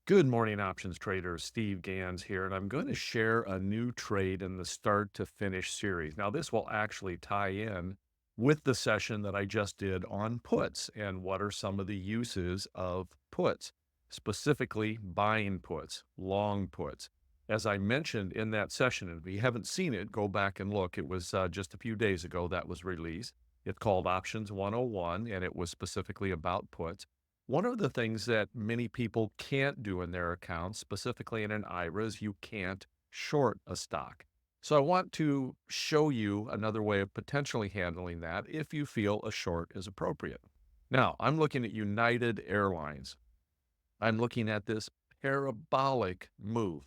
Good morning, options trader. Steve Gans here, and I'm going to share a new trade in the start to finish series. Now, this will actually tie in with the session that I just did on puts and what are some of the uses of puts, specifically buying puts, long puts. As I mentioned in that session, and if you haven't seen it, go back and look. It was just a few days ago that was released. It's called Options 101, and it was specifically about puts. One of the things that many people can't do in their accounts, specifically in an IRA, is you can't short a stock. So I want to show you another way of potentially handling that if you feel a short is appropriate. Now, I'm looking at United Airlines. I'm looking at this parabolic move.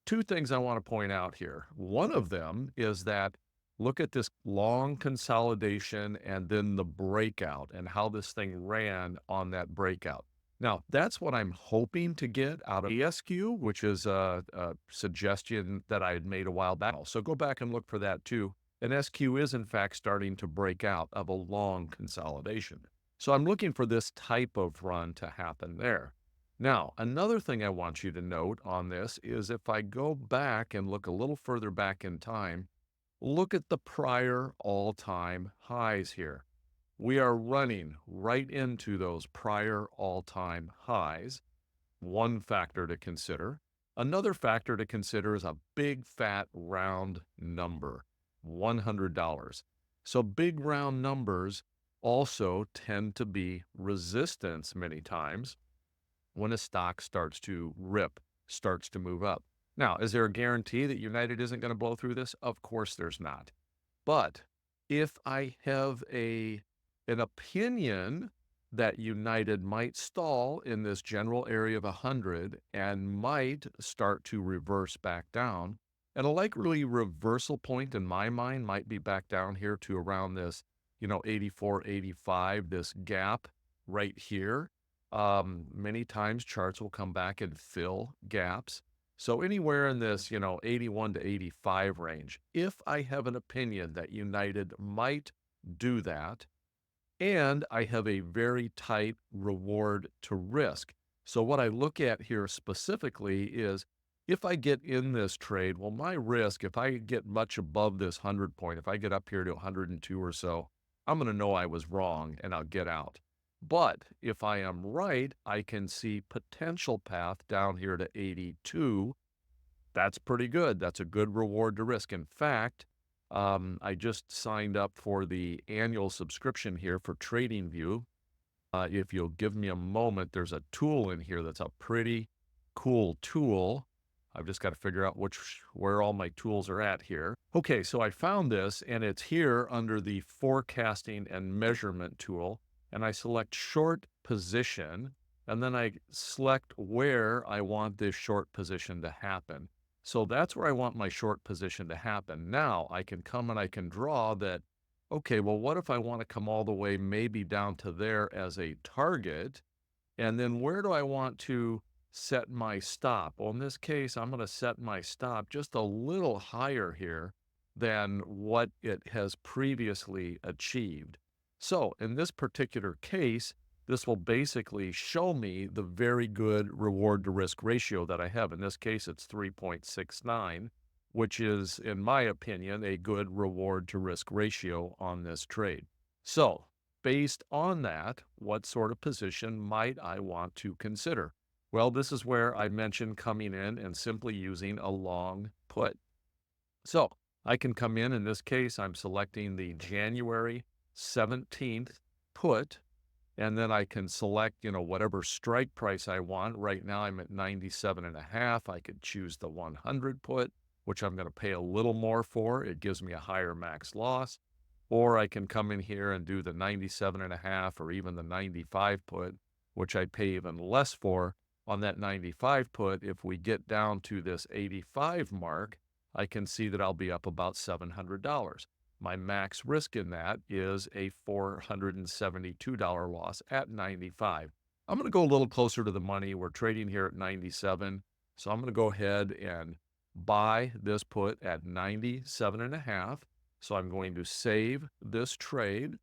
Two things I want to point out here. One of them is that look at this long consolidation and then the breakout and how this thing ran on that breakout. Now, that's what I'm hoping to get out of ESQ, which is a suggestion that I had made a while back. So go back and look for that too. And SQ is, in fact, starting to break out of a long consolidation. So I'm looking for this type of run to happen there. Now, another thing I want you to note on this is if I go back and look a little further back in time, look at the prior all-time highs here. We are running right into those prior all-time highs. One factor to consider. Another factor to consider is a big fat round number, $100. So big round numbers also tend to be resistance many times when a stock starts to rip, starts to move up. Now, is there a guarantee that United isn't going to blow through this? Of course there's not. But if I have an opinion that United might stall in this general area of 100 and might start to reverse back down, and a likely reversal point in my mind might be back down here to around this, 84, 85, this gap right here. Many times charts will come back and fill gaps. So anywhere in this, 81 to 85 range, if I have an opinion that United might do that, and I have a very tight reward to risk. So what I look at here specifically is if I get in this trade, well, my risk, if I get much above this 100 point, if I get up here to 102 or so, I'm going to know I was wrong and I'll get out. But if I am right, I can see potential path down here to 82. That's pretty good. That's a good reward to risk. In fact, I just signed up for the annual subscription here for TradingView. If you'll give me a moment, there's a tool in here that's a pretty cool tool. I've just got to figure out where all my tools are at here. Okay, so I found this, and it's here under the forecasting and measurement tool, and I select short position, and then I select where I want this short position to happen. So that's where I want my short position to happen. Now I can come and I can draw that, okay, well, what if I want to come all the way maybe down to there as a target? And then where do I want to set my stop? Well, in this case, I'm going to set my stop just a little higher here than what it has previously achieved. So in this particular case, this will basically show me the very good reward to risk ratio that I have. In this case, it's 3.69, which is, in my opinion, a good reward to risk ratio on this trade. So based on that, what sort of position might I want to consider? Well, this is where I mentioned coming in and simply using a long put. So I can come in this case, I'm selecting the January 17th put, and then I can select, whatever strike price I want. Right now I'm at 97.5. I could choose the 100 put, which I'm going to pay a little more for. It gives me a higher max loss. Or I can come in here and do the 97.5 or even the 95 put, which I pay even less for. On that 95 put, if we get down to this 85 mark, I can see that I'll be up about $700. My max risk in that is a $472 loss at 95. I'm going to go a little closer to the money. We're trading here at 97. So I'm going to go ahead and buy this put at 97.5. So I'm going to save this trade,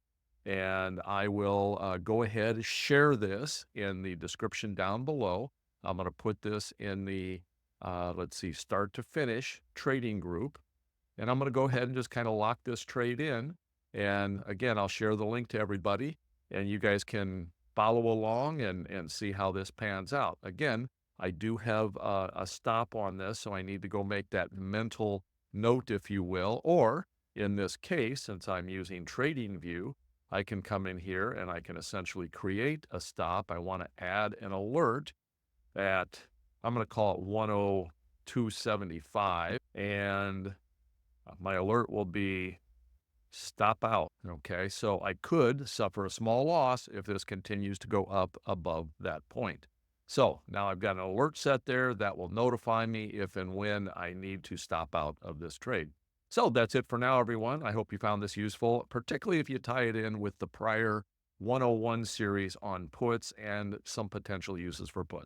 and I will go ahead and share this in the description down below. I'm going to put this in the, let's see, start to finish trading group. And I'm going to go ahead and just kind of lock this trade in. And again, I'll share the link to everybody and you guys can follow along and see how this pans out. Again, I do have a stop on this, so I need to go make that mental note, if you will. Or in this case, since I'm using TradingView, I can come in here and I can essentially create a stop. I want to add an alert at, I'm going to call it 102.75. And my alert will be stop out. Okay, so I could suffer a small loss if this continues to go up above that point. So now I've got an alert set there that will notify me if and when I need to stop out of this trade. So that's it for now, everyone. I hope you found this useful, particularly if you tie it in with the prior 101 series on puts and some potential uses for puts.